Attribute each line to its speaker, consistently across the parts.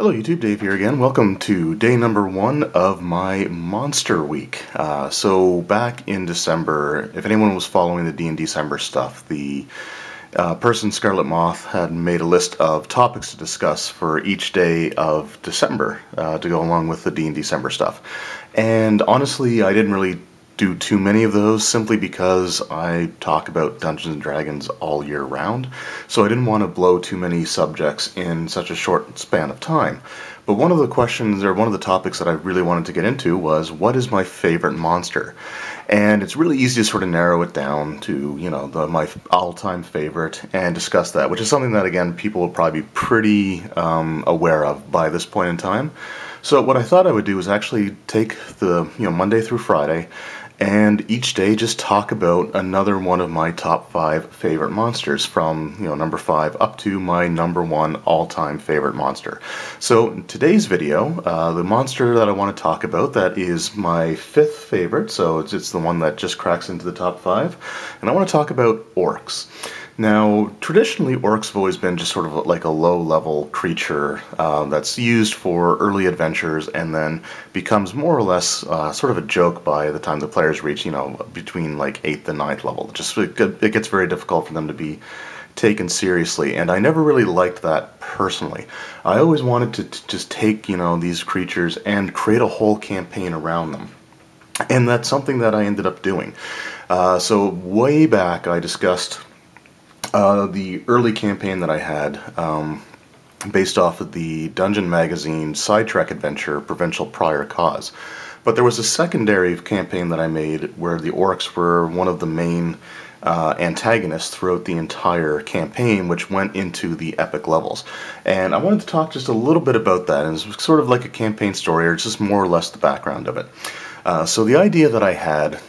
Speaker 1: Hello YouTube, Dave here again. Welcome to day number 1 of my Monster Week. So back in December, if anyone was following the D&D December stuff, the person Scarlet Moth had made a list of topics to discuss for each day of December to go along with the D&D December stuff. And honestly, I didn't really do too many of those simply because I talk about Dungeons and Dragons all year round, so I didn't want to blow too many subjects in such a short span of time. But one of the questions, or one of the topics that I really wanted to get into was, what is my favorite monster? And it's really easy to sort of narrow it down to, my all-time favorite and discuss that, which is something that, again, people will probably be pretty aware of by this point in time. So what I thought I would do is actually take the, Monday through Friday, and each day just talk about another one of my top 5 favorite monsters from, number 5 up to my number 1 all-time favorite monster. So in today's video, the monster that I want to talk about, that is my 5th favorite, so it's the one that just cracks into the top 5, and I want to talk about Orcs. Now, traditionally, orcs have always been just sort of like a low-level creature that's used for early adventures and then becomes more or less sort of a joke by the time the players reach, between like 8th and 9th level. It gets very difficult for them to be taken seriously, and I never really liked that personally. I always wanted to just take, these creatures and create a whole campaign around them. And that's something that I ended up doing. So way back, I discussed the early campaign that I had, based off of the Dungeon Magazine sidetrack adventure, Provincial Prior Cause. But there was a secondary campaign that I made where the Orcs were one of the main antagonists throughout the entire campaign, which went into the epic levels. And I wanted to talk just a little bit about that, and it's sort of like a campaign story, or it's just more or less the background of it. So the idea that I had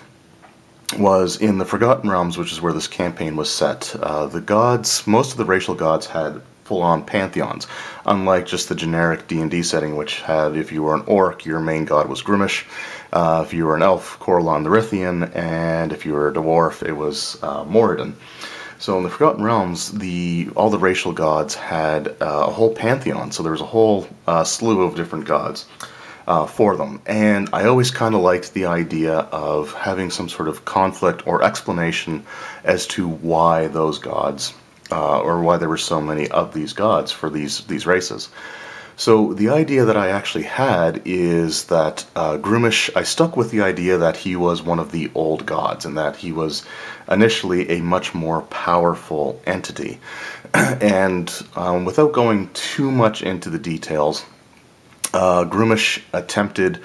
Speaker 1: was in the Forgotten Realms, which is where this campaign was set. The gods, most of the racial gods had full-on pantheons, unlike just the generic D&D setting, which had, if you were an orc, your main god was Grimish, if you were an elf, Corellon the Rithian, and if you were a dwarf, it was Moradin. So in the Forgotten Realms, all the racial gods had a whole pantheon, so there was a whole slew of different gods for them. And I always kind of liked the idea of having some sort of conflict or explanation as to why those gods, or why there were so many of these gods for these races. So the idea that I actually had is that Grimish, I stuck with the idea that he was one of the old gods, and that he was initially a much more powerful entity. And without going too much into the details, Grimish attempted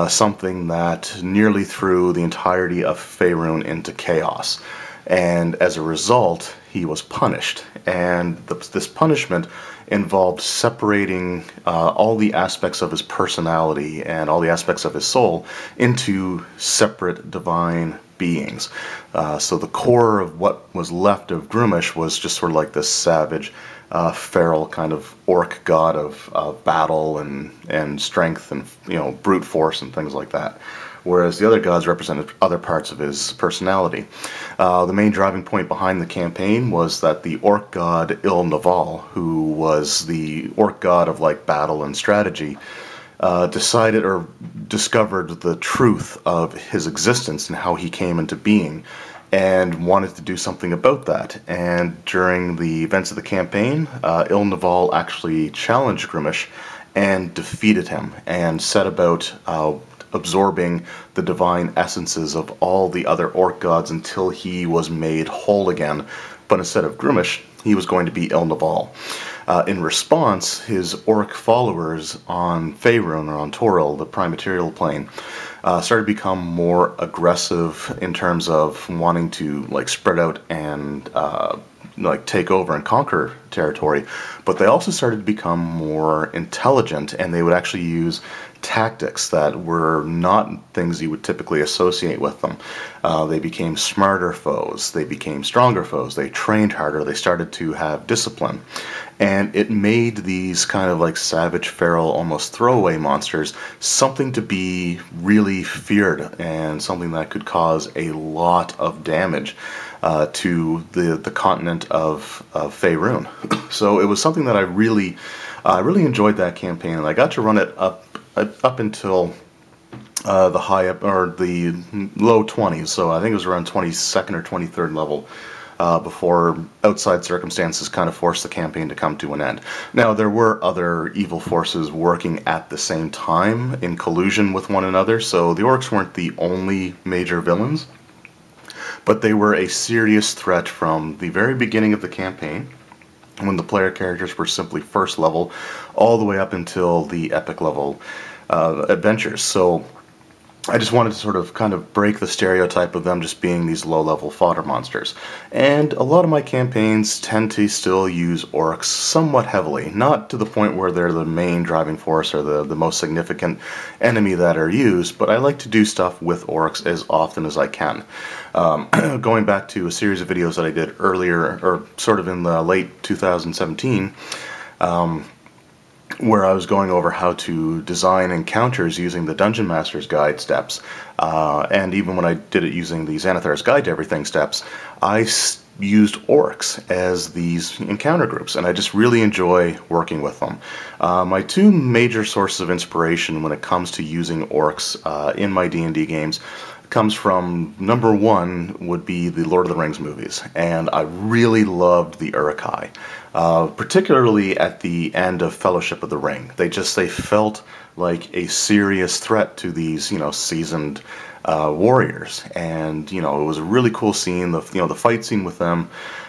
Speaker 1: something that nearly threw the entirety of Faerun into chaos, and as a result he was punished, and this punishment involved separating all the aspects of his personality and all the aspects of his soul into separate divine beings. So the core of what was left of Grimish was just sort of like this savage, feral kind of orc god of battle and strength and brute force and things like that, whereas the other gods represented other parts of his personality. The main driving point behind the campaign was that the orc god Il-Naval, who was the orc god of like battle and strategy, decided or discovered the truth of his existence and how he came into being, and wanted to do something about that. And during the events of the campaign, Il-Naval actually challenged Grimish and defeated him, and set about absorbing the divine essences of all the other orc gods until he was made whole again. But instead of Grimish, he was going to be Il-Naval. In response, his orc followers on Faerun, or on Toril, the prime material plane, started to become more aggressive in terms of wanting to like spread out and like take over and conquer territory, but they also started to become more intelligent, and they would actually use tactics that were not things you would typically associate with them. They became smarter foes, they became stronger foes, they trained harder, they started to have discipline. And it made these kind of like savage, feral, almost throwaway monsters something to be really feared, and something that could cause a lot of damage to the continent of Faerun. So it was something that I really I really enjoyed that campaign, and I got to run it up until the high up or the low 20s. So I think it was around 22nd or 23rd level. Before outside circumstances kind of forced the campaign to come to an end. Now, there were other evil forces working at the same time in collusion with one another, so the Orcs weren't the only major villains, but they were a serious threat from the very beginning of the campaign, when the player characters were simply first level, all the way up until the epic level adventures. So I just wanted to sort of kind of break the stereotype of them just being these low-level fodder monsters. And a lot of my campaigns tend to still use orcs somewhat heavily, not to the point where they're the main driving force or the most significant enemy that are used, but I like to do stuff with orcs as often as I can. Going back to a series of videos that I did earlier, or sort of in the late 2017, where I was going over how to design encounters using the Dungeon Master's Guide steps, and even when I did it using the Xanathar's Guide to Everything steps, I used orcs as these encounter groups, and I just really enjoy working with them. My two major sources of inspiration when it comes to using orcs in my D&D games comes from, number one would be the Lord of the Rings movies, and I really loved the Uruk-hai, particularly at the end of Fellowship of the Ring. They felt like a serious threat to these, seasoned warriors, and it was a really cool scene. The fight scene with them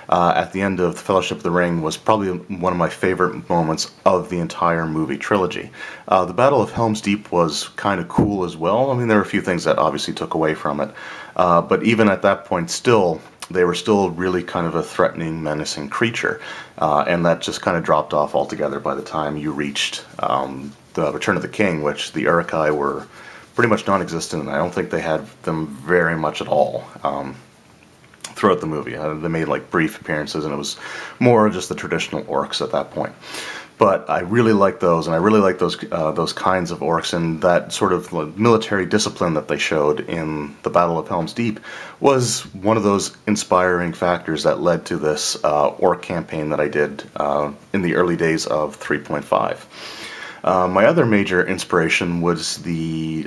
Speaker 1: at the end of the Fellowship of the Ring was probably one of my favorite moments of the entire movie trilogy. The Battle of Helm's Deep was kind of cool as well. I mean, there were a few things that obviously took away from it, but even at that point, they were still really kind of a threatening, menacing creature, and that just kind of dropped off altogether by the time you reached the Return of the King, which the Uruk-hai were pretty much non-existent, and I don't think they had them very much at all throughout the movie. They made like brief appearances, and it was more just the traditional orcs at that point. But I really like those, and I really like those kinds of orcs, and that sort of military discipline that they showed in the Battle of Helm's Deep was one of those inspiring factors that led to this orc campaign that I did in the early days of 3.5. My other major inspiration was the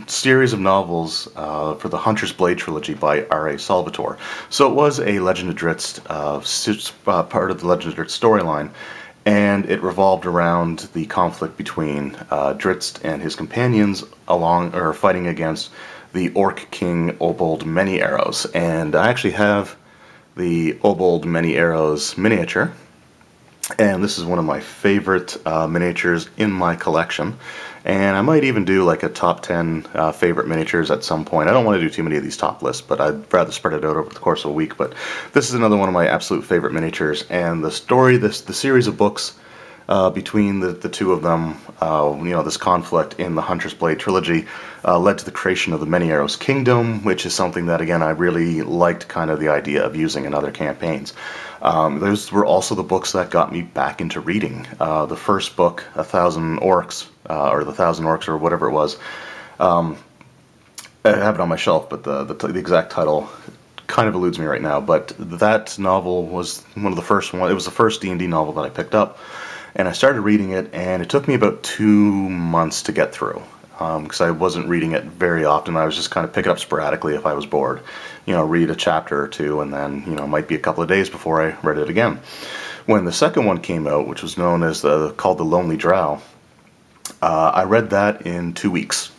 Speaker 1: series of novels for the Hunter's Blade trilogy by R.A. Salvatore. So it was a Legend of Drizzt, part of the Legend of Drizzt storyline, and it revolved around the conflict between Drizzt and his companions fighting against the Orc King Obold Many Arrows. And I actually have the Obold Many Arrows miniature, and this is one of my favorite miniatures in my collection, and I might even do like a top 10 favorite miniatures at some point. I don't want to do too many of these top lists, but I'd rather spread it out over the course of a week. But this is another one of my absolute favorite miniatures, and the series of books between the two of them, this conflict in the Hunter's Blade trilogy led to the creation of the Many Arrows Kingdom, which is something that, again, I really liked kind of the idea of using in other campaigns. Those were also the books that got me back into reading. The first book, 1,000 Orcs, or the 1,000 Orcs, or whatever it was, I have it on my shelf, but the exact title kind of eludes me right now. But that novel was one of the first ones. It was the first D&D novel that I picked up, and I started reading it, and it took me about 2 months to get through, because I wasn't reading it very often. I was just kind of picking it up sporadically if I was bored. Read a chapter or two, and then, it might be a couple of days before I read it again. When the second one came out, which was known as called The Lonely Drow, I read that in 2 weeks,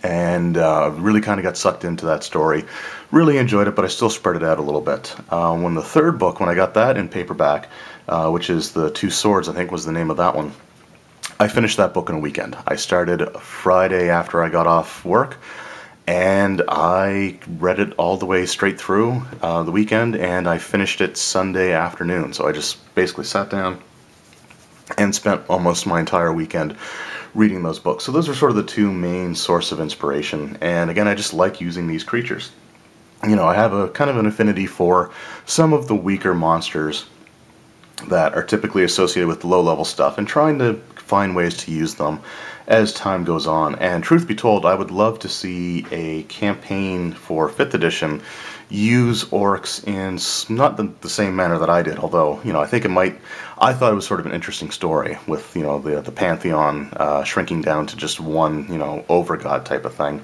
Speaker 1: and really kind of got sucked into that story. Really enjoyed it, but I still spread it out a little bit. When the third book, when I got that in paperback, which is The Two Swords, I think was the name of that one, I finished that book in a weekend. I started Friday after I got off work, and I read it all the way straight through the weekend, and I finished it Sunday afternoon. So I just basically sat down and spent almost my entire weekend reading those books. So those are sort of the two main sources of inspiration, and again, I just like using these creatures. I have a kind of an affinity for some of the weaker monsters that are typically associated with low-level stuff, and trying to find ways to use them as time goes on. And truth be told, I would love to see a campaign for 5th edition use orcs in not the same manner that I did, although, I think it might. I thought it was sort of an interesting story with, the pantheon shrinking down to just one, overgod type of thing.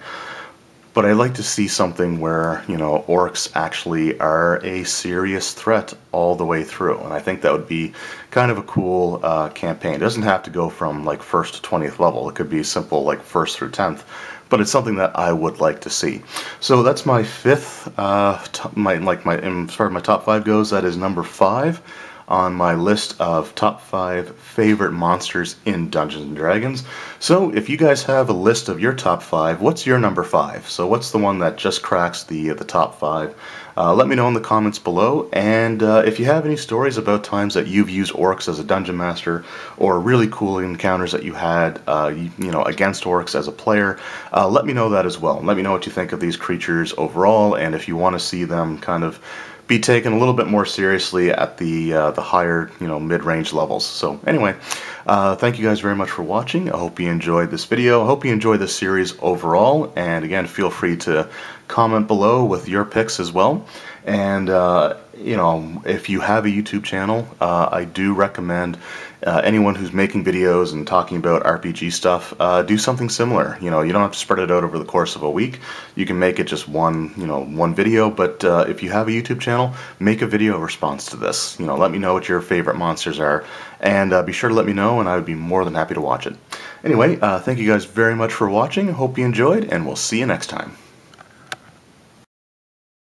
Speaker 1: But I'd like to see something where, orcs actually are a serious threat all the way through. And I think that would be kind of a cool campaign. It doesn't have to go from like 1st to 20th level. It could be simple like 1st through 10th. But it's something that I would like to see. So that's my fifth, as far as my top 5 goes, that is number 5 on my list of top 5 favorite monsters in Dungeons and Dragons. So if you guys have a list of your top 5, what's your number 5? So what's the one that just cracks the top 5? Let me know in the comments below, and if you have any stories about times that you've used orcs as a dungeon master, or really cool encounters that you had against orcs as a player, let me know that as well. Let me know what you think of these creatures overall, and if you want to see them kind of be taken a little bit more seriously at the higher, mid-range levels. So anyway, thank you guys very much for watching. I hope you enjoyed this video. I hope you enjoyed this series overall. And again, feel free to comment below with your picks as well. And if you have a YouTube channel, I do recommend anyone who's making videos and talking about RPG stuff, do something similar. You don't have to spread it out over the course of a week. You can make it just one video, but if you have a YouTube channel, make a video response to this. Let me know what your favorite monsters are, and be sure to let me know, and I would be more than happy to watch it. Anyway, thank you guys very much for watching. Hope you enjoyed, and we'll see you next time.